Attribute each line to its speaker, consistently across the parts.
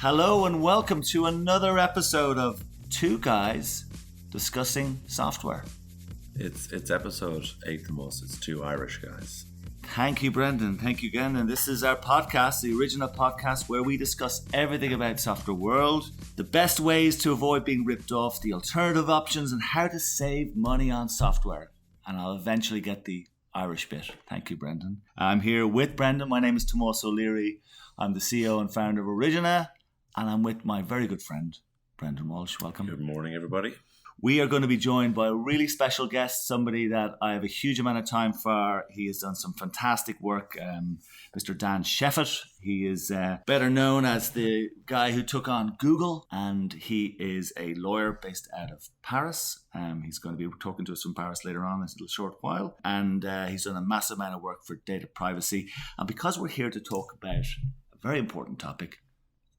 Speaker 1: Hello and welcome to another episode of Two Guys Discussing Software.
Speaker 2: It's episode 8 the most. It's two Irish guys.
Speaker 1: Thank you, Brendan. Thank you again. And this is our podcast, the original podcast where we discuss everything about software world, the best ways to avoid being ripped off, the alternative options, and how to save money on software. And I'll eventually get the Irish bit. Thank you, Brendan. I'm here with Brendan. My name is Tomás O'Leary. I'm the CEO and founder of Origina, and I'm with my very good friend, Brendan Walsh. Welcome.
Speaker 2: Good morning, everybody.
Speaker 1: We are going to be joined by a really special guest, somebody that I have a huge amount of time for. He has done some fantastic work, Mr. Dan Shefet. He is better known as the guy who took on Google, and he is a lawyer based out of Paris. He's going to be talking to us from Paris later on in a little short while, and he's done a massive amount of work for data privacy. And because we're here to talk about a very important topic,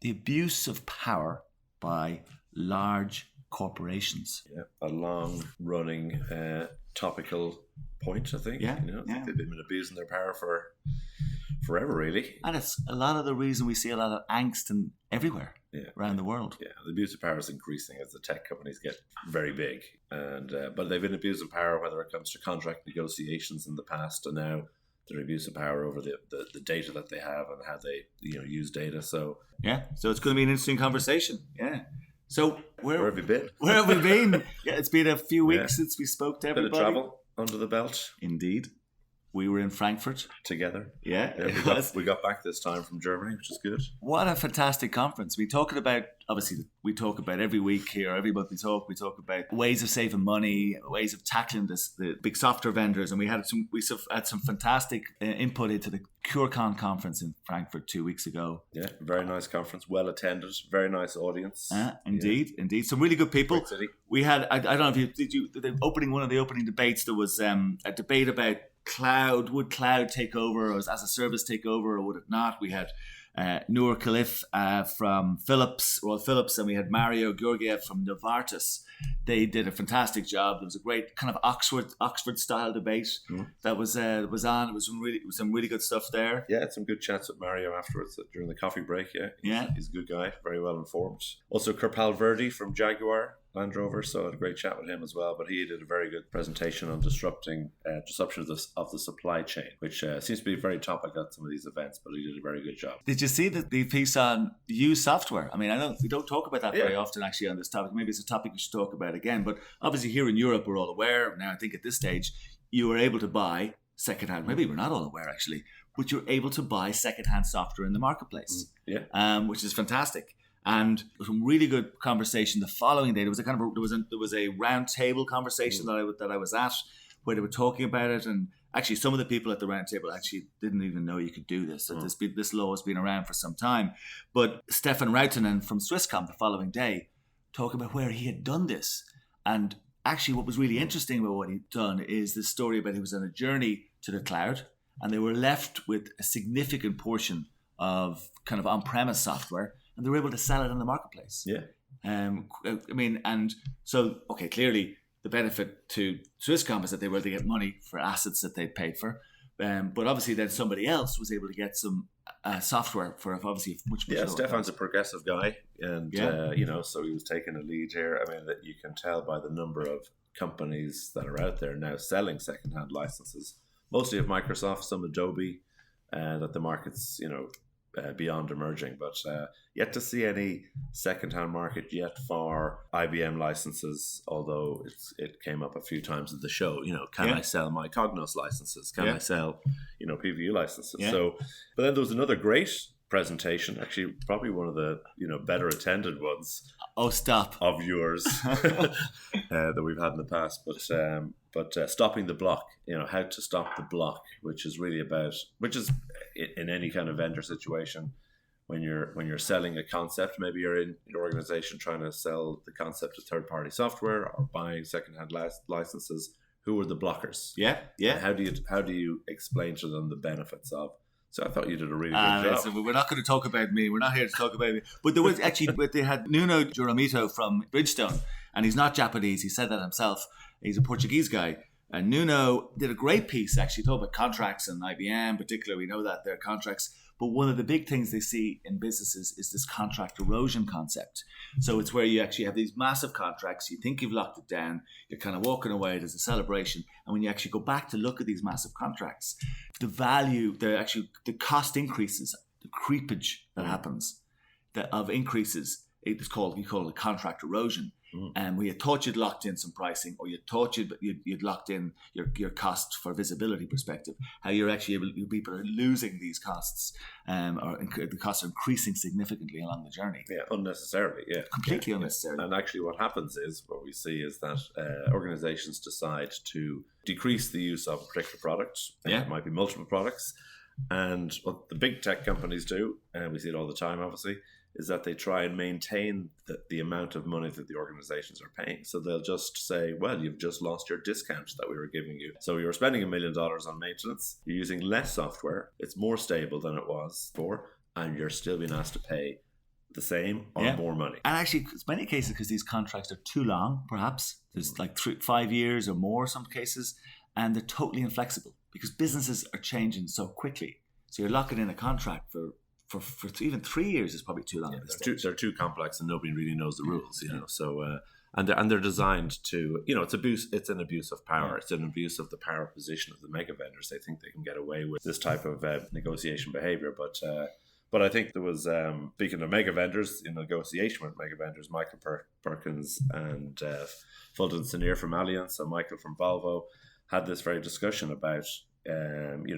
Speaker 1: the abuse of power by large corporations.
Speaker 2: Yeah, a long-running topical point, I think.
Speaker 1: Yeah,
Speaker 2: I think they've been abusing their power for forever, really.
Speaker 1: And it's a lot of the reason we see a lot of angst everywhere around the world.
Speaker 2: Yeah, the abuse of power is increasing as the tech companies get very big, and but they've been abusing power whether it comes to contract negotiations in the past, and now their abuse of power over the data that they have and how they use data. So
Speaker 1: it's going to be an interesting conversation. Yeah. So
Speaker 2: where have you been?
Speaker 1: Where have we been? Yeah, it's been a few weeks since we spoke to everybody.
Speaker 2: Bit of travel under the belt.
Speaker 1: Indeed. We were in Frankfurt.
Speaker 2: Together.
Speaker 1: Yeah,
Speaker 2: we got back this time from Germany, which is good.
Speaker 1: What a fantastic conference. We talk about every week here, every month we talk about ways of saving money, ways of tackling the big software vendors, and we had some fantastic input into the CureCon conference in Frankfurt 2 weeks ago.
Speaker 2: Yeah, very nice conference, well attended, very nice audience.
Speaker 1: Indeed, some really good people.
Speaker 2: Great city.
Speaker 1: We had I don't know if one of the opening debates, there was a debate about would cloud take over, or as a service take over, or would it not? We had Noor Khalif from Philips, and we had Mario Georgiev from Novartis. They did a fantastic job. There was a great kind of Oxford style debate that was on. It was some really good stuff there.
Speaker 2: Yeah, had some good chats with Mario afterwards during the coffee break. He's a good guy, very well informed. Also, Kirpal Verdi from Jaguar Land Rover, so I had a great chat with him as well. But he did a very good presentation on disruption of the supply chain, which seems to be very topic at some of these events. But he did a very good job.
Speaker 1: Did you see the piece on used software? I mean, I know we don't talk about that very often actually on this topic. Maybe it's a topic we should talk about again. But obviously here in Europe, we're all aware now. I think at this stage, you were able to buy secondhand. Maybe we're not all aware actually, but you're able to buy secondhand software in the marketplace. Which is fantastic. And some really good conversation the following day. There was a round table conversation that I was at where they were talking about it, and actually some of the people at the round table actually didn't even know you could do this. So this law has been around for some time. But Stefan Rautanen from Swisscom the following day talked about where he had done this. And actually what was really interesting about what he'd done is this story about he was on a journey to the cloud, and they were left with a significant portion of kind of on-premise software, and they were able to sell it in the marketplace. Clearly the benefit to Swisscom is that they were able to get money for assets that they'd paid for. But obviously then somebody else was able to get some software for obviously much lower.
Speaker 2: Stefan's a progressive guy, and so he was taking a lead here. I mean, that you can tell by the number of companies that are out there now selling secondhand licenses, mostly of Microsoft, some Adobe, that the market's beyond emerging, but yet to see any second-hand market yet for IBM licenses, although it came up a few times at the show. Can I sell my Cognos licenses? Can I sell PVU licenses? So, but then there was another great presentation, actually probably one of the better attended ones.
Speaker 1: Oh, stop!
Speaker 2: Of yours that we've had in the past, but stopping the block, how to stop the block, which is in any kind of vendor situation, when you're selling a concept, maybe you're in an organization trying to sell the concept of third-party software or buying second-hand licenses. Who are the blockers? And how do you explain to them the benefits of? So I thought you did a really good job.
Speaker 1: So we're not going to talk about me. We're not here to talk about me. But there was actually, they had Nuno Juramito from Bridgestone, and he's not Japanese. He said that himself. He's a Portuguese guy. And Nuno did a great piece, actually, talking about contracts and IBM, particularly. We know that their contracts. But one of the big things they see in businesses is this contract erosion concept. So it's where you actually have these massive contracts. You think you've locked it down. You're kind of walking away. There's a celebration. And when you actually go back to look at these massive contracts, the value, the cost increases, the creepage that happens of increases, we call it contract erosion. And where you thought you'd locked in some pricing, or you thought you'd locked in your cost for visibility perspective, how you're actually people are losing these costs, or the costs are increasing significantly along the journey.
Speaker 2: Yeah, unnecessarily. Yeah,
Speaker 1: completely unnecessarily.
Speaker 2: And actually, what happens is what we see is that organizations decide to decrease the use of a particular product.
Speaker 1: Yeah,
Speaker 2: it might be multiple products, and what the big tech companies do, and we see it all the time, obviously, is that they try and maintain the amount of money that the organizations are paying. So they'll just say, well, you've just lost your discount that we were giving you. So you were spending $1 million on maintenance. You're using less software. It's more stable than it was before. And you're still being asked to pay the same or more money.
Speaker 1: And actually, in many cases, because these contracts are too long, perhaps. There's like 5 years or more in some cases. And they're totally inflexible because businesses are changing so quickly. So you're locking in a contract for even 3 years is probably too long.
Speaker 2: Yeah, they're too complex and nobody really knows the rules, you know. So and they're designed to, you know, it's an abuse of power. It's an abuse of the power position of the mega vendors. They think they can get away with this type of negotiation behavior, but I think there was, speaking of mega vendors, in negotiation with mega vendors, Michael Perkins and Fulton Senior from Allianz, so Michael from Volvo, had this very discussion about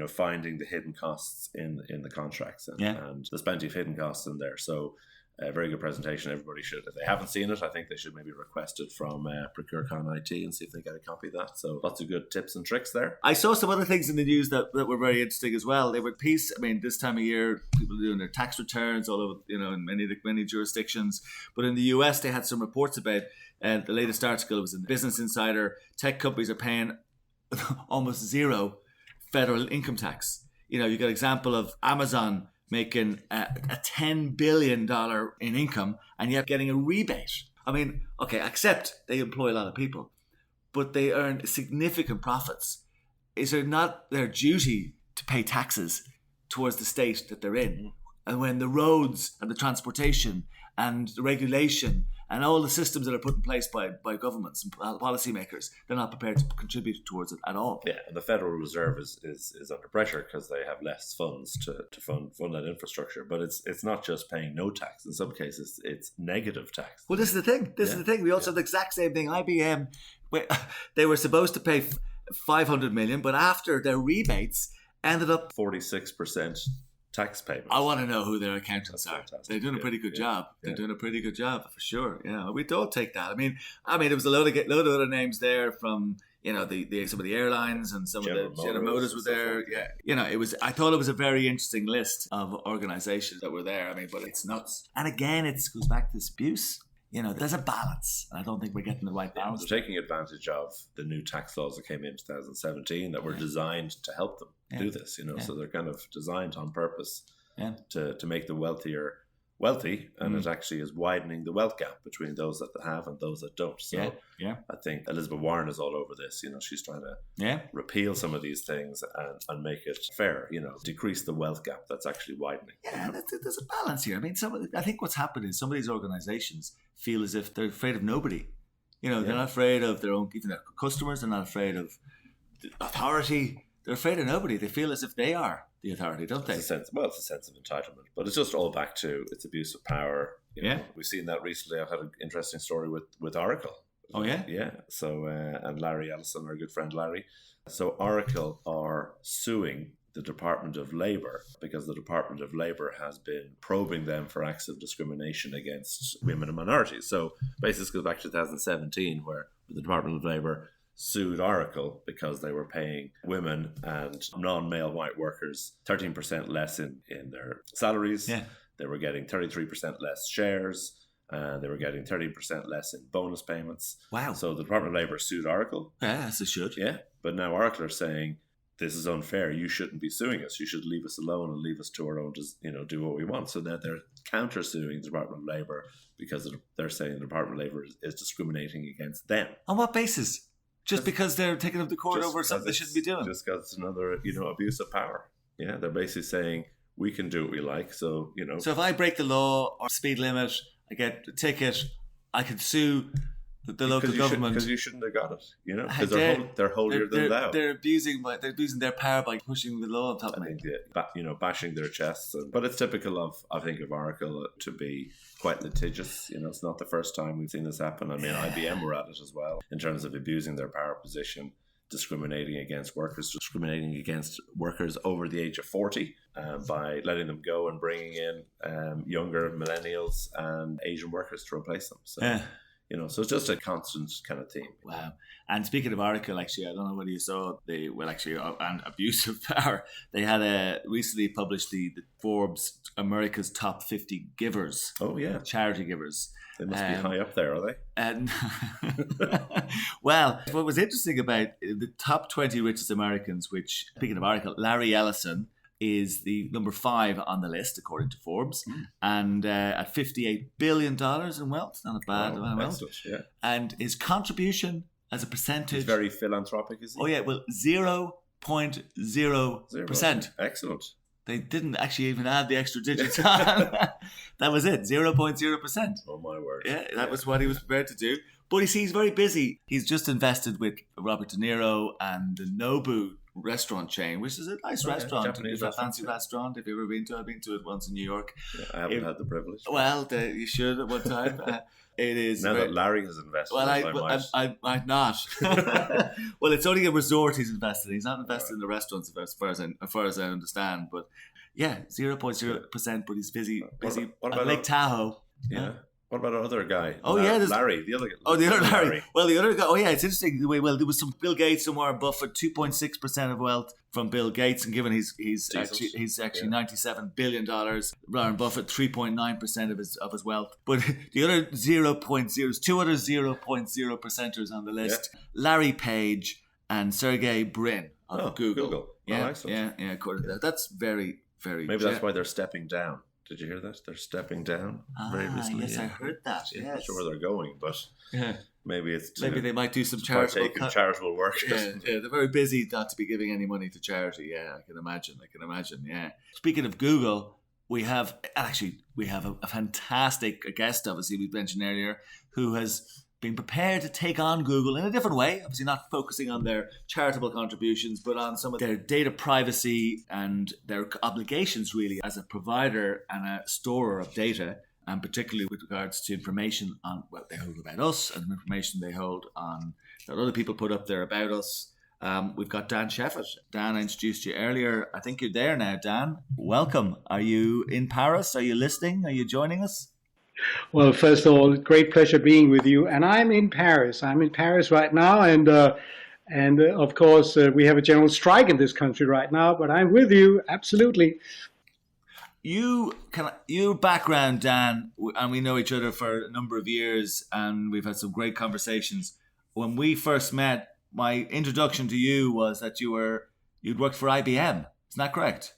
Speaker 2: finding the hidden costs in the contracts, and there's plenty of hidden costs in there. So a very good presentation. Everybody should, if they haven't seen it, I think they should maybe request it from ProcureCon IT and see if they get a copy of that. So lots of good tips and tricks there.
Speaker 1: I saw some other things in the news that were very interesting as well. They were this time of year, people are doing their tax returns all over, in many jurisdictions. But in the US, they had some reports about, the latest article was in Business Insider, tech companies are paying almost zero federal income tax. You got an example of Amazon making a $10 billion in income and yet getting a rebate. I mean, okay, except they employ a lot of people, but they earn significant profits. Is it not their duty to pay taxes towards the state that they're in? And when the roads and the transportation and the regulation and all the systems that are put in place by governments and policymakers, they're not prepared to contribute towards it at all.
Speaker 2: Yeah, and the Federal Reserve is under pressure because they have less funds to fund that infrastructure. But it's not just paying no tax. In some cases, it's negative tax.
Speaker 1: Well, this is the thing. This is the thing. We also have the exact same thing. IBM, they were supposed to pay $500 million, but after their rebates, ended up
Speaker 2: 46% tax payments.
Speaker 1: I want to know who their accountants are. They're doing a pretty good job. They're doing a pretty good job for sure. We don't take that. I mean, there was a load of other names there from some of the airlines and some
Speaker 2: General
Speaker 1: of the General Motors were there. Yeah, it was. I thought it was a very interesting list of organizations that were there. I mean, but it's nuts. And again, it goes back to this abuse. There's a balance, and I don't think we're getting the right balance.
Speaker 2: They're taking advantage of the new tax laws that came in 2017 that were designed to help them do this, so they're kind of designed on purpose to make the wealthy, and it actually is widening the wealth gap between those that have and those that don't. So I think Elizabeth Warren is all over this. She's trying to repeal some of these things and make it fair, decrease the wealth gap that's actually widening.
Speaker 1: Yeah, there's a balance here. I mean, I think what's happened is some of these organizations feel as if they're afraid of nobody. They're not afraid of their own, even their customers. They're not afraid of the authority. They're afraid of nobody. They feel as if they are the authority, don't they?
Speaker 2: It's a sense of entitlement, but it's just all back to it's abuse of power. We've seen that recently. I've had an interesting story with Oracle.
Speaker 1: Oh yeah,
Speaker 2: yeah. So and Larry Ellison, our good friend Larry. So Oracle are suing the Department of Labor because the Department of Labor has been probing them for acts of discrimination against women and minorities. So basically, it goes back to 2017, where the Department of Labor sued Oracle because they were paying women and non-male white workers 13% less in their salaries.
Speaker 1: Yeah.
Speaker 2: They were getting 33% less shares. They were getting 30% less in bonus payments.
Speaker 1: Wow.
Speaker 2: So the Department of Labor sued Oracle.
Speaker 1: Yeah, as it should.
Speaker 2: Yeah. But now Oracle are saying, this is unfair. You shouldn't be suing us. You should leave us alone and leave us to our own, do what we want. So now they're counter-suing the Department of Labor because they're saying the Department of Labor is discriminating against them.
Speaker 1: On what basis? Just because they're taking up the court over something they shouldn't be doing?
Speaker 2: Just because it's another, abuse of power. Yeah, they're basically saying, we can do what we like. So, you know.
Speaker 1: So if I break the law or speed limit, I get a ticket, I could sue the local government.
Speaker 2: Because you shouldn't have got it, you know, because they're holier
Speaker 1: than
Speaker 2: thou.
Speaker 1: They're abusing their power by pushing the law on top of me.
Speaker 2: You know, bashing their chests. But it's typical of Oracle to be quite litigious. You know, it's not the first time we've seen this happen. I mean, IBM were at it as well in terms of abusing their power position, discriminating against workers over the age of 40 by letting them go and bringing in younger millennials and Asian workers to replace them. So, you know, so it's just a constant kind of theme.
Speaker 1: Wow. And speaking of Oracle, actually, I don't know whether you saw and abuse of power. They had recently published the Forbes America's Top 50 Givers.
Speaker 2: Oh, yeah.
Speaker 1: Charity givers.
Speaker 2: They must be high up there, are they?
Speaker 1: And well, what was interesting about the top 20 richest Americans, which, speaking of Oracle, Larry Ellison is the number 5 on the list, according to Forbes, and at $58 billion in wealth. Not a bad amount of wealth.
Speaker 2: Yeah.
Speaker 1: And his contribution as a percentage... He's
Speaker 2: very philanthropic, is he?
Speaker 1: Oh, yeah, well, 0.0%.
Speaker 2: Excellent.
Speaker 1: They didn't actually even add the extra digits on. That was it, 0.0%.
Speaker 2: Oh, my word.
Speaker 1: Yeah, that was what he was prepared to do. But he's very busy. He's just invested with Robert De Niro and the Nobu restaurant chain, which is a nice restaurant. It's a fancy restaurant. If you've ever been to it, I've been to it once in New York.
Speaker 2: Yeah, I haven't had the privilege.
Speaker 1: Well, you should at one time. It is
Speaker 2: now that Larry has invested.
Speaker 1: Well, I might not. Well, it's only a resort he's invested in. He's not invested in the restaurants, as far as I understand. But yeah, 0.0%. But he's busy.
Speaker 2: What about
Speaker 1: Lake Tahoe?
Speaker 2: Yeah. What about our other guy?
Speaker 1: Oh, yeah.
Speaker 2: Larry, the other guy.
Speaker 1: Oh, the other Larry. Well, the other guy. Oh, yeah, it's interesting. Well, there was some Bill Gates and Warren Buffett, 2.6% of wealth from Bill Gates, and given he's actually $97 billion. Warren Buffett, 3.9% of his wealth. But the other 0.0, two other 0.0%ers on the list: Larry Page and Sergey Brin of Google. Yeah, according to that, that's very, very.
Speaker 2: Maybe that's why they're stepping down. Did you hear that? They're stepping down very recently.
Speaker 1: Yes, I heard that.
Speaker 2: I'm not sure where they're going, but maybe
Speaker 1: they might do some charitable
Speaker 2: work.
Speaker 1: Yeah, they're very busy not to be giving any money to charity. Yeah, I can imagine. Yeah. Speaking of Google, we have a fantastic guest, obviously we mentioned earlier, who has been prepared to take on Google in a different way, obviously not focusing on their charitable contributions, but on some of their data privacy and their obligations really as a provider and a storer of data, and particularly with regards to information on what they hold about us and information they hold on that other people put up there about us. We've got Dan Shefet. Dan, I introduced you earlier. I think you're there now, Dan. Welcome. Are you in Paris? Are you listening? Are you joining us?
Speaker 3: Well, first of all, great pleasure being with you. And I'm in Paris. I'm in Paris right now. And of course, we have a general strike in this country right now. But I'm with you. Absolutely.
Speaker 1: Your background, Dan, and we know each other for a number of years. And we've had some great conversations. When we first met, my introduction to you was that you'd worked for IBM. Isn't that correct?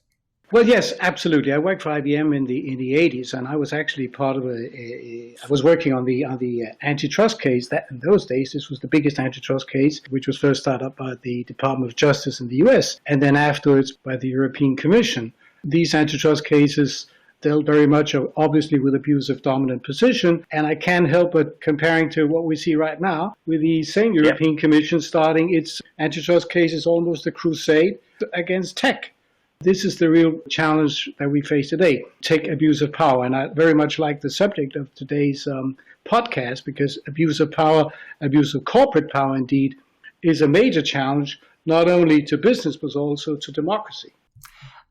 Speaker 3: Well, yes, absolutely. I worked for IBM in the 80s, and I was actually part of I was working on the antitrust case. That in those days, this was the biggest antitrust case, which was first started up by the Department of Justice in the US, and then afterwards by the European Commission. These antitrust cases dealt very much, obviously, with abuse of dominant position, and I can't help but comparing to what we see right now with the same European Commission starting its antitrust cases, almost a crusade against tech. This is the real challenge that we face today, tech abuse of power. And I very much like the subject of today's podcast, because abuse of power, abuse of corporate power indeed, is a major challenge, not only to business, but also to democracy.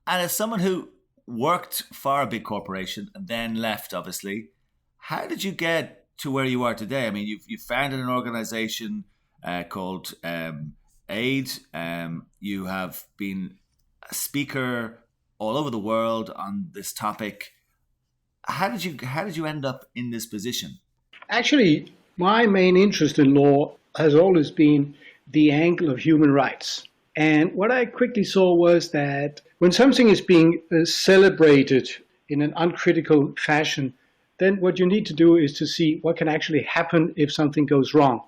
Speaker 1: And as someone who worked for a big corporation and then left, obviously, how did you get to where you are today? I mean, you founded an organization called AID. You have been a speaker all over the world on this topic. How did you end up in this position?
Speaker 3: Actually, my main interest in law has always been the angle of human rights. And what I quickly saw was that when something is being celebrated in an uncritical fashion, then what you need to do is to see what can actually happen if something goes wrong,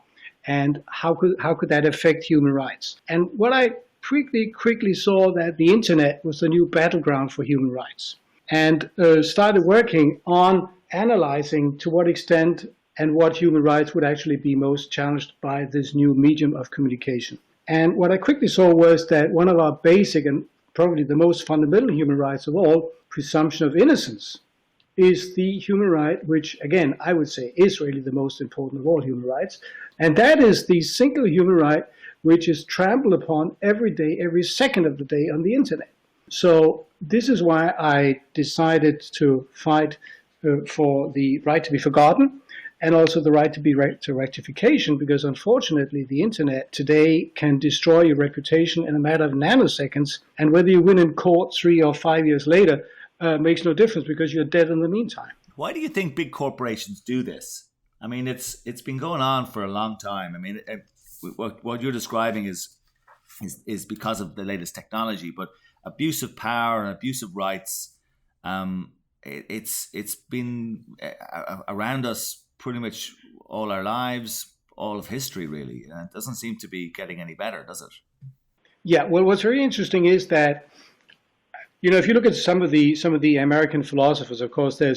Speaker 3: and how could that affect human rights. And what I quickly saw that the internet was the new battleground for human rights, and started working on analyzing to what extent and what human rights would actually be most challenged by this new medium of communication. And what I quickly saw was that one of our basic and probably the most fundamental human rights of all, presumption of innocence, is the human right, which again, I would say is really the most important of all human rights. And that is the single human right which is trampled upon every day, every second of the day on the internet. So this is why I decided to fight for the right to be forgotten, and also the right to be to rectification, because unfortunately the internet today can destroy your reputation in a matter of nanoseconds, and whether you win in court 3 or 5 years later makes no difference, because you're dead in the meantime.
Speaker 1: Why do you think big corporations do this? I mean, it's been going on for a long time. I mean, what you're describing is because of the latest technology, but abuse of power and abuse of rights, it's been around us pretty much all our lives, all of history, really. And it doesn't seem to be getting any better, does it?
Speaker 3: Yeah, well, what's very interesting is that, if you look at some of the American philosophers, of course, there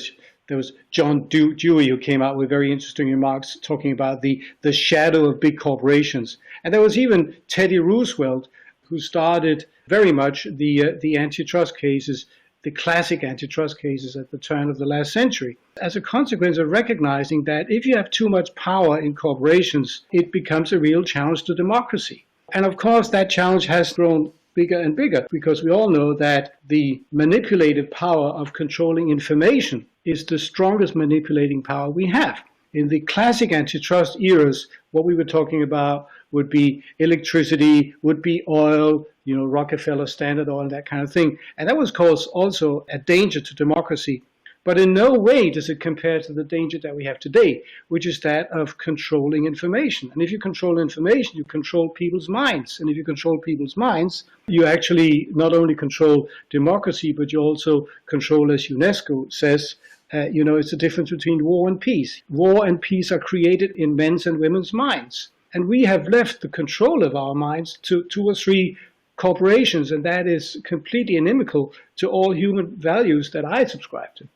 Speaker 3: was John Dewey, who came out with very interesting remarks talking about the shadow of big corporations. And there was even Teddy Roosevelt, who started very much the antitrust cases, the classic antitrust cases at the turn of the last century, as a consequence of recognizing that if you have too much power in corporations, it becomes a real challenge to democracy. And of course, that challenge has grown bigger and bigger, because we all know that the manipulative power of controlling information is the strongest manipulating power we have. In the classic antitrust eras, what we were talking about would be electricity, would be oil, Rockefeller Standard Oil, that kind of thing. And that was, of course, also a danger to democracy. But in no way does it compare to the danger that we have today, which is that of controlling information. And if you control information, you control people's minds. And if you control people's minds, you actually not only control democracy, but you also control, as UNESCO says, it's the difference between war and peace. War and peace are created in men's and women's minds. And we have left the control of our minds to 2 or 3 corporations, and that is completely inimical to all human values that I subscribe to.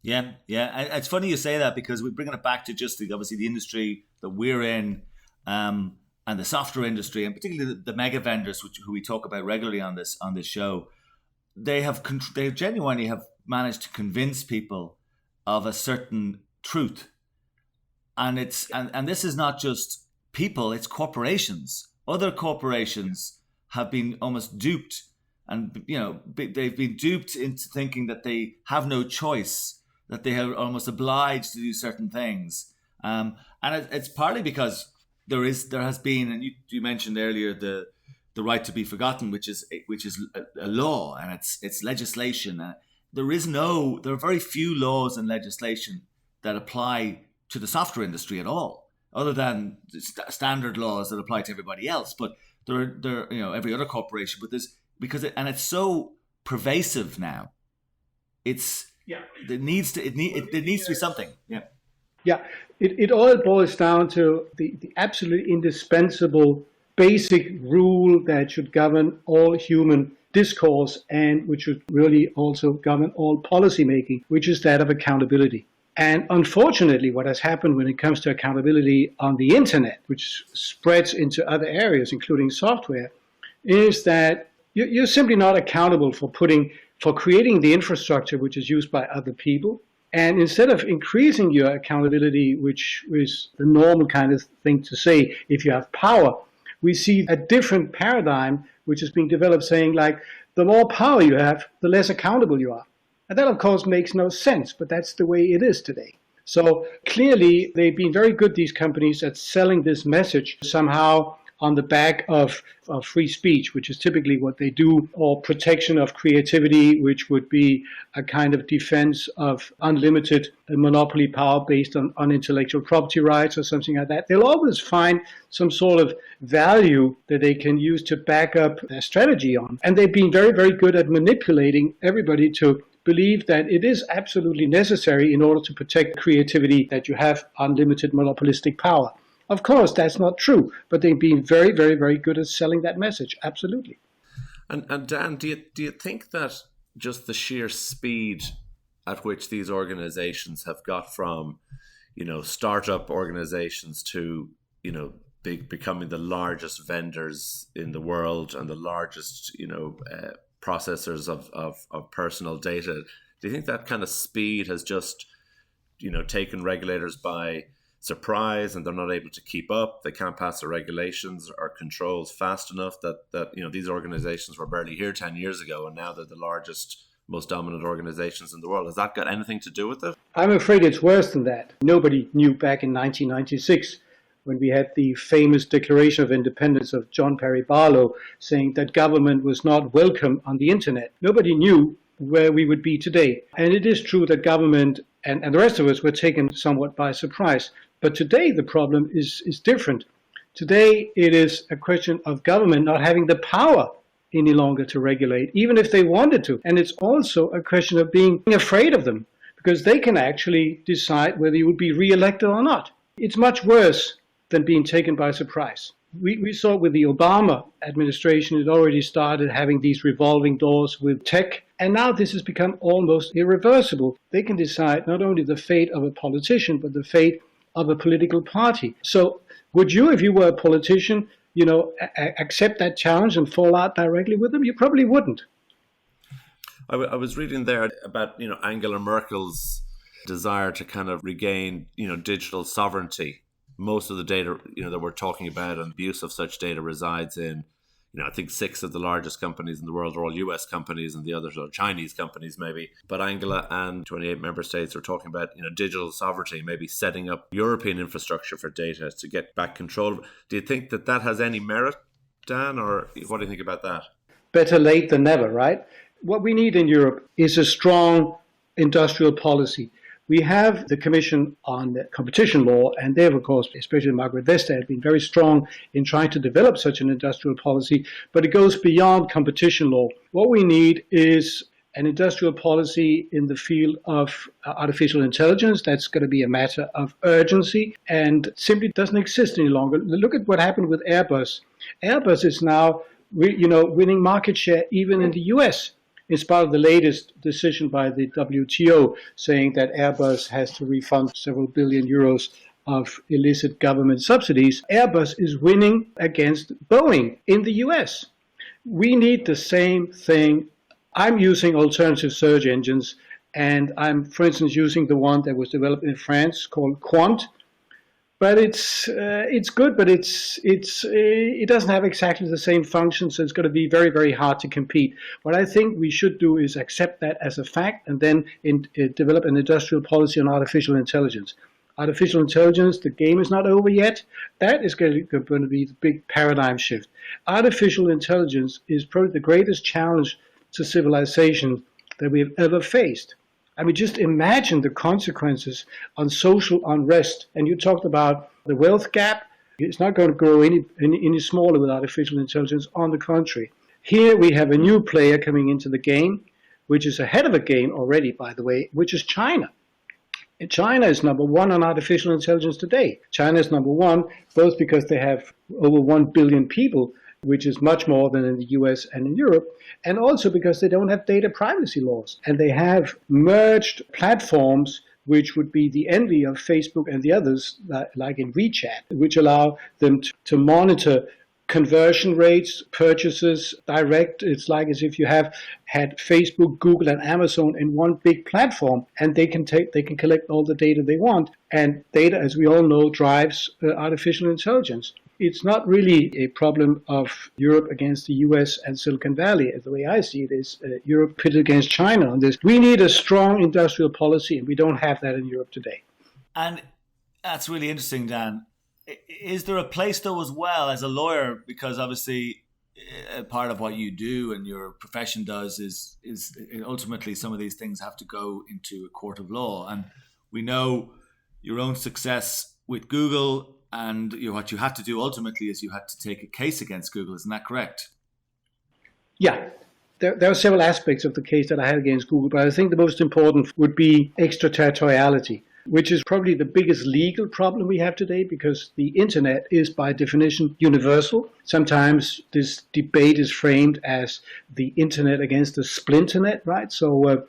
Speaker 1: Yeah. It's funny you say that, because we're bringing it back to just obviously the industry that we're in, and the software industry, and particularly the mega vendors, who we talk about regularly on this show. They genuinely have managed to convince people of a certain truth, and this is not just people; it's corporations. Other corporations have been almost duped, and they've been duped into thinking that they have no choice, that they are almost obliged to do certain things, and it's partly because there has been, and you mentioned earlier the right to be forgotten, which is a law, and it's legislation. There are very few laws and legislation that apply to the software industry at all, other than standard laws that apply to everybody else. But there every other corporation. But it's so pervasive now. There needs to be something. Yeah.
Speaker 3: Yeah. It all boils down to the absolutely indispensable basic rule that should govern all human discourse, and which should really also govern all policy making, which is that of accountability. And unfortunately, what has happened when it comes to accountability on the internet, which spreads into other areas, including software, is that you're simply not accountable for creating the infrastructure which is used by other people. And instead of increasing your accountability, which is the normal kind of thing to say if you have power, we see a different paradigm which is being developed, saying like, the more power you have, the less accountable you are. And that, of course, makes no sense, but that's the way it is today. So clearly, they've been very good, these companies, at selling this message somehow on the back of free speech, which is typically what they do, or protection of creativity, which would be a kind of defense of unlimited monopoly power based on intellectual property rights or something like that. They'll always find some sort of value that they can use to back up their strategy on. And they've been very, very good at manipulating everybody to believe that it is absolutely necessary in order to protect creativity that you have unlimited monopolistic power. Of course, that's not true, but they've been very, very, very good at selling that message. Absolutely.
Speaker 2: And Dan, do you think that just the sheer speed at which these organizations have got from, startup organizations to, becoming the largest vendors in the world and the largest, processors of personal data, do you think that kind of speed has just, taken regulators by surprise, and they're not able to keep up? They can't pass the regulations or controls fast enough that these organizations were barely here 10 years ago, and now they're the largest, most dominant organizations in the world. Has that got anything to do with it?
Speaker 3: I'm afraid it's worse than that. Nobody knew back in 1996, when we had the famous Declaration of Independence of John Perry Barlow saying that government was not welcome on the internet. Nobody knew where we would be today. And it is true that government and the rest of us were taken somewhat by surprise. But today the problem is different. Today it is a question of government not having the power any longer to regulate, even if they wanted to. And it's also a question of being afraid of them, because they can actually decide whether you will be re-elected or not. It's much worse than being taken by surprise. We saw with the Obama administration, it already started having these revolving doors with tech, and now this has become almost irreversible. They can decide not only the fate of a politician, but the fate of a political party. So would you, if you were a politician, accept that challenge and fall out directly with them? You probably wouldn't.
Speaker 2: I was reading there about, Angela Merkel's desire to kind of regain, digital sovereignty. Most of the data, that we're talking about and abuse of such data resides in, I think 6 of the largest companies in the world are all US companies and the others are Chinese companies maybe. But Angela and 28 member states are talking about, digital sovereignty, maybe setting up European infrastructure for data to get back control. Do you think that has any merit, Dan, or what do you think about that?
Speaker 3: Better late than never, right? What we need in Europe is a strong industrial policy. We have the Commission on Competition Law, and they have, of course, especially Margaret Vestager, been very strong in trying to develop such an industrial policy, but it goes beyond competition law. What we need is an industrial policy in the field of artificial intelligence. That's going to be a matter of urgency and simply doesn't exist any longer. Look at what happened with Airbus. Airbus is now, winning market share even in the US. It's part of the latest decision by the WTO saying that Airbus has to refund several billion euros of illicit government subsidies. Airbus is winning against Boeing in the US. We need the same thing. I'm using alternative search engines, and I'm, for instance, using the one that was developed in France called Quant. But it's good, but it doesn't have exactly the same function, so it's going to be very, very hard to compete. What I think we should do is accept that as a fact and then develop an industrial policy on artificial intelligence. Artificial intelligence, the game is not over yet. That is going to be the big paradigm shift. Artificial intelligence is probably the greatest challenge to civilization that we have ever faced. I mean, just imagine the consequences on social unrest. And you talked about the wealth gap. It's not going to grow any smaller with artificial intelligence. On the contrary. Here we have a new player coming into the game, which is ahead of the game already, by the way, which is China. And China is number one on artificial intelligence today. China is number one, both because they have over 1 billion people, which is much more than in the US and in Europe, and also because they don't have data privacy laws. And they have merged platforms which would be the envy of Facebook and the others, like in WeChat, which allow them to monitor conversion rates, purchases, direct. It's like as if you have had Facebook, Google, and Amazon in one big platform, and they can collect all the data they want. And data, as we all know, drives artificial intelligence. It's not really a problem of Europe against the US and Silicon Valley. The way I see it is Europe pitted against China on this. We need a strong industrial policy, and we don't have that in Europe today.
Speaker 1: And that's really interesting, Dan. Is there a place, though, as well, as a lawyer, because obviously part of what you do and your profession does is ultimately some of these things have to go into a court of law. And we know your own success with Google, and what you had to do ultimately is you had to take a case against Google. Isn't that correct?
Speaker 3: Yeah. There are several aspects of the case that I had against Google, but I think the most important would be extraterritoriality. which is probably the biggest legal problem we have today, because the internet is by definition universal. Sometimes this debate is framed as the internet against the splinternet, right? So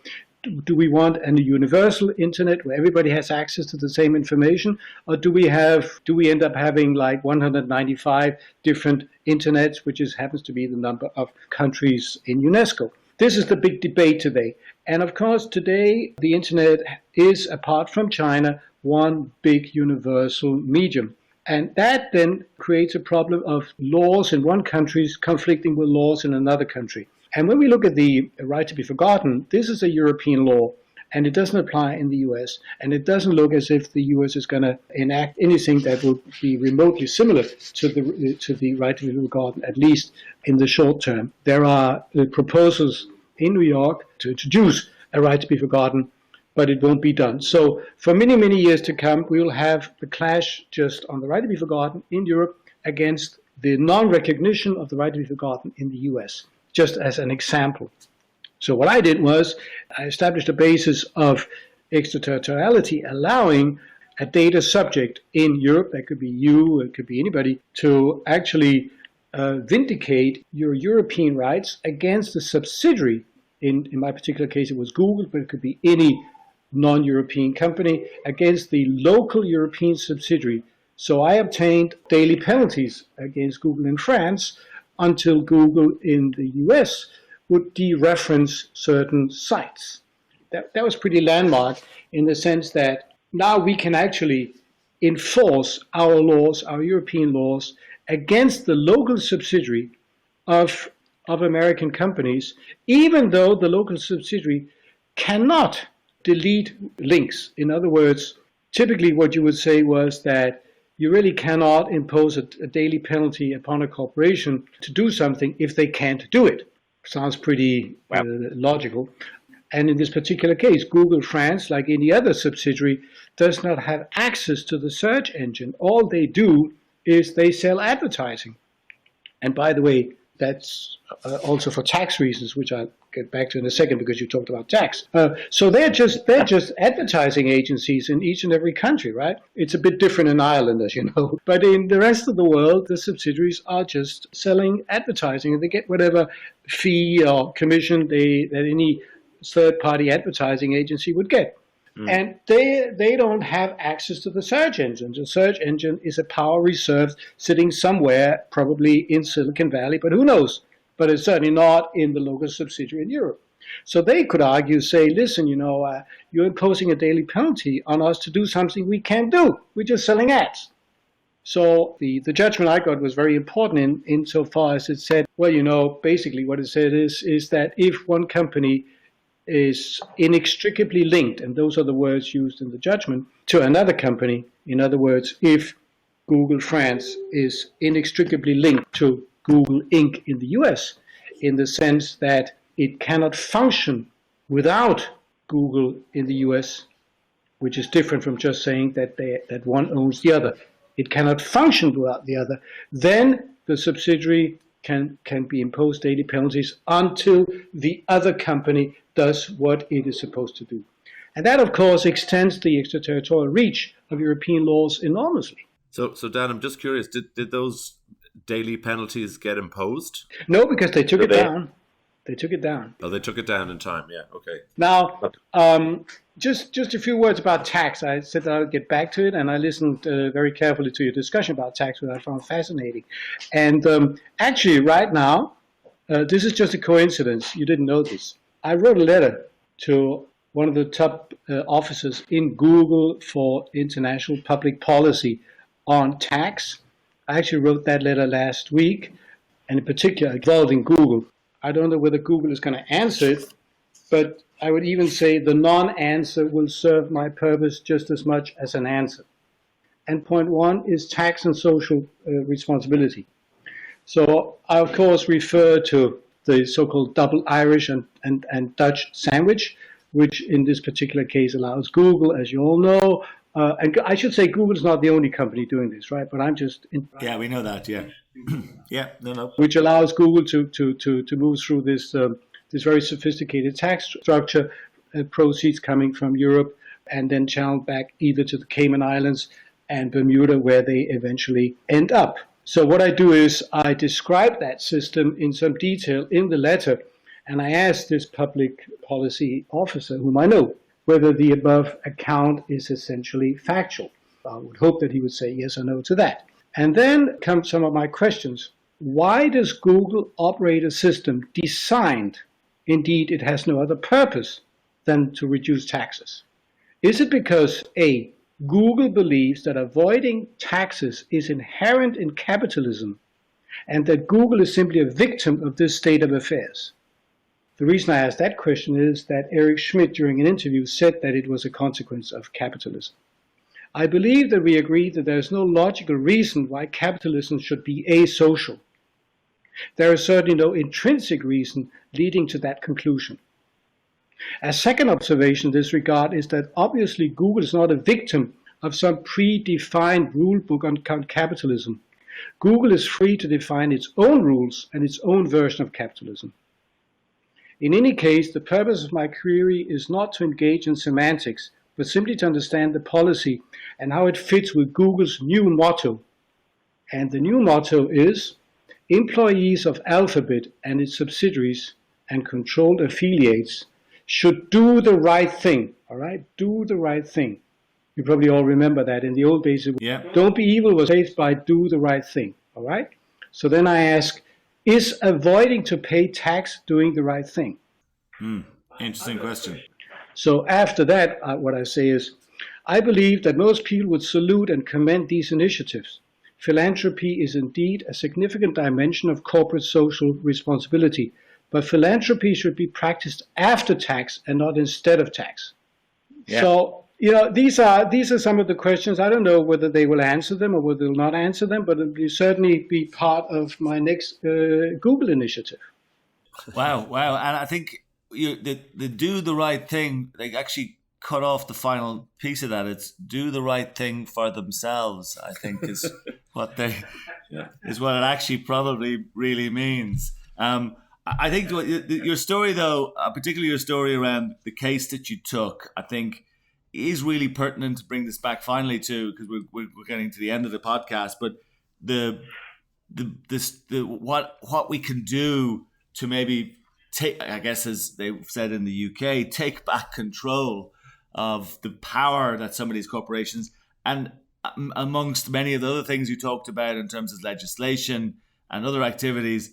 Speaker 3: do we want a universal internet where everybody has access to the same information, or do we end up having like 195 different internets, which happens to be the number of countries in UNESCO? This is the big debate today. And of course, today, the internet is, apart from China, one big universal medium. And that then creates a problem of laws in one country conflicting with laws in another country. And when we look at the right to be forgotten, this is a European law, and it doesn't apply in the US. And it doesn't look as if the US is going to enact anything that will be remotely similar to the right to be forgotten, at least in the short term. There are proposals in New York to introduce a right to be forgotten, but it won't be done. So for many, many years to come, we will have the clash just on the right to be forgotten in Europe against the non-recognition of the right to be forgotten in the US, just as an example. So what I did was I established a basis of extraterritoriality, allowing a data subject in Europe, that could be you, it could be anybody, to actually vindicate your European rights against a subsidiary. In my particular case, it was Google, but it could be any non-European company, against the local European subsidiary. So I obtained daily penalties against Google in France until Google in the US would dereference certain sites. That was pretty landmark in the sense that now we can actually enforce our laws, our European laws, against the local subsidiary of American companies, even though the local subsidiary cannot delete links. In other words, typically what you would say was that you really cannot impose a daily penalty upon a corporation to do something if they can't do it. Sounds pretty logical. And in this particular case, Google France, like any other subsidiary, does not have access to the search engine. All they do is they sell advertising. And by the way, that's also for tax reasons, which I'll get back to in a second because you talked about tax. So they're just advertising agencies in each and every country, right? It's a bit different in Ireland, as you know. But in the rest of the world, the subsidiaries are just selling advertising, and they get whatever fee or commission that any third-party advertising agency would get. And they don't have access to the search engine. The search engine is a power reserve sitting somewhere, probably in Silicon Valley, but who knows? But it's certainly not in the local subsidiary in Europe. So they could argue, say, listen, you're imposing a daily penalty on us to do something we can't do. We're just selling ads. So the judgment I got was very important insofar as it said, well, basically what it said is that if one company is inextricably linked, and those are the words used in the judgment, to another company. In other words, if Google France is inextricably linked to Google Inc. in the US, in the sense that it cannot function without Google in the US, which is different from just saying that one owns the other. It cannot function without the other. Then the subsidiary can be imposed daily penalties until the other company does what it is supposed to do. And that, of course, extends the extraterritorial reach of European laws enormously.
Speaker 2: So Dan, I'm just curious, did those daily penalties get imposed?
Speaker 3: No, because they took it down. They took it down.
Speaker 2: Oh, they took it down in time, yeah, okay.
Speaker 3: Now, just a few words about tax. I said that I would get back to it, and I listened very carefully to your discussion about tax, which I found fascinating. And actually, right now, this is just a coincidence. You didn't know this. I wrote a letter to one of the top officers in Google for international public policy on tax. I actually wrote that letter last week, and in particular involving Google. I don't know whether Google is going to answer it, but I would even say the non-answer will serve my purpose just as much as an answer. And point one is tax and social responsibility. So I, of course, refer to the so-called double Irish and Dutch sandwich, which in this particular case allows Google, as you all know. And I should say Google is not the only company doing this, right? But I'm just...
Speaker 1: Yeah, we know that, yeah. Yeah, no.
Speaker 3: Which allows Google to move through this very sophisticated tax structure, proceeds coming from Europe, and then channeled back either to the Cayman Islands and Bermuda, where they eventually end up. So what I do is I describe that system in some detail in the letter, and I ask this public policy officer, whom I know, whether the above account is essentially factual. I would hope that he would say yes or no to that. And then come some of my questions. Why does Google operate a system designed, indeed it has no other purpose, than to reduce taxes? Is it because A, Google believes that avoiding taxes is inherent in capitalism and that Google is simply a victim of this state of affairs? The reason I asked that question is that Eric Schmidt, during an interview, said that it was a consequence of capitalism. I believe that we agree that there is no logical reason why capitalism should be asocial. There is certainly no intrinsic reason leading to that conclusion. A second observation in this regard is that obviously Google is not a victim of some predefined rule book on capitalism. Google is free to define its own rules and its own version of capitalism. In any case, the purpose of my query is not to engage in semantics, but simply to understand the policy and how it fits with Google's new motto. And the new motto is, employees of Alphabet and its subsidiaries and controlled affiliates should do the right thing. All right? Do the right thing. You probably all remember that in the old days. Don't be evil was replaced by do the right thing. All right? So then I ask, is avoiding to pay tax doing the right thing?
Speaker 1: Interesting question.
Speaker 3: So after that, what I say is, I believe that most people would salute and commend these initiatives. Philanthropy is indeed a significant dimension of corporate social responsibility, but philanthropy should be practiced after tax and not instead of tax. Yeah. So, these are some of the questions. I don't know whether they will answer them or whether they will not answer them, but it will certainly be part of my next Google initiative.
Speaker 1: Wow. And I think the do the right thing, they actually cut off the final piece of that. It's do the right thing for themselves, I think is what is what it actually probably really means. I think your story, though, particularly your story around the case that you took, I think is really pertinent to bring this back finally to, because we're getting to the end of the podcast, but what we can do to maybe take, I guess as they've said in the UK, take back control of the power that some of these corporations, and amongst many of the other things you talked about in terms of legislation and other activities,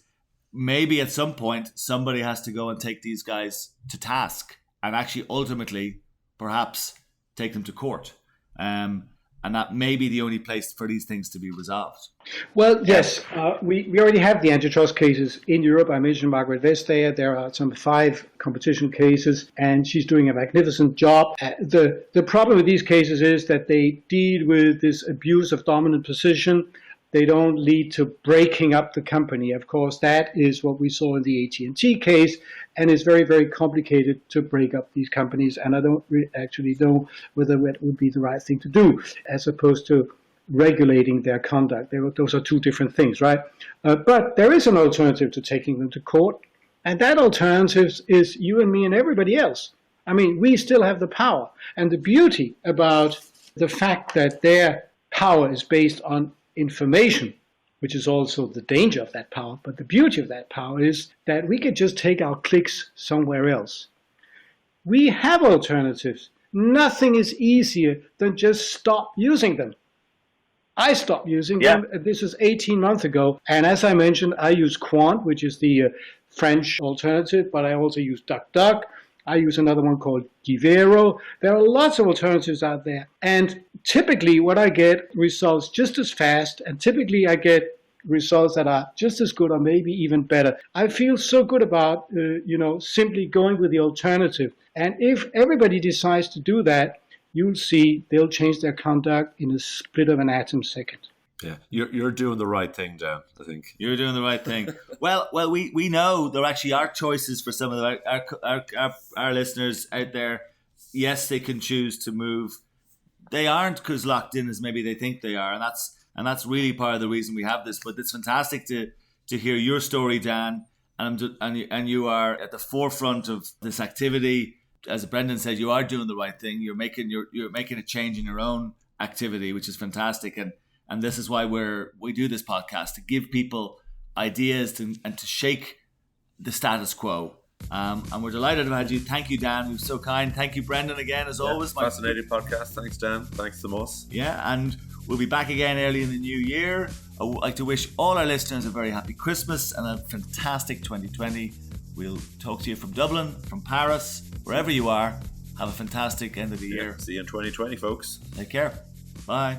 Speaker 1: maybe at some point somebody has to go and take these guys to task and actually ultimately perhaps take them to court. And that may be the only place for these things to be resolved.
Speaker 3: Well, yes, we already have the antitrust cases in Europe. I mentioned Margaret Vestager. There are some 5 competition cases, and she's doing a magnificent job. The problem with these cases is that they deal with this abuse of dominant position. They don't lead to breaking up the company. Of course, that is what we saw in the AT&T case, and it's very, very complicated to break up these companies. And I don't actually know whether that would be the right thing to do, as opposed to regulating their conduct. Those are 2 different things, right? But there is an alternative to taking them to court, and that alternative is you and me and everybody else. I mean, we still have the power. And the beauty about the fact that their power is based on information, which is also the danger of that power, but the beauty of that power is that we could just take our clicks somewhere else. We have alternatives. Nothing is easier than just stop using them. I stopped using them. This was 18 months ago. And as I mentioned, I use Quant, which is the French alternative, but I also use DuckDuck. I use another one called Givero. There are lots of alternatives out there. And typically what I get results just as fast, and typically I get results that are just as good or maybe even better. I feel so good about, simply going with the alternative. And if everybody decides to do that, you'll see they'll change their conduct in a split of an atom second.
Speaker 2: Yeah, you're doing the right thing, Dan. I think
Speaker 1: you're doing the right thing. Well, we know there actually are choices for some of our listeners out there. Yes, they can choose to move. They aren't as locked in as maybe they think they are, and that's really part of the reason we have this. But it's fantastic to hear your story, Dan, and you are at the forefront of this activity. as Brendan said, you are doing the right thing. You're making a change in your own activity, which is fantastic. And this is why we do this podcast, to give people ideas and to shake the status quo. And we're delighted to have had you. Thank you, Dan, who's so kind. Thank you, Brendan, again, as always.
Speaker 2: Fascinating podcast. Thanks, Dan. Thanks, Amos.
Speaker 1: Yeah, and we'll be back again early in the new year. I would like to wish all our listeners a very happy Christmas and a fantastic 2020. We'll talk to you from Dublin, from Paris, wherever you are. Have a fantastic end of the year.
Speaker 2: See you in 2020, folks.
Speaker 1: Take care. Bye.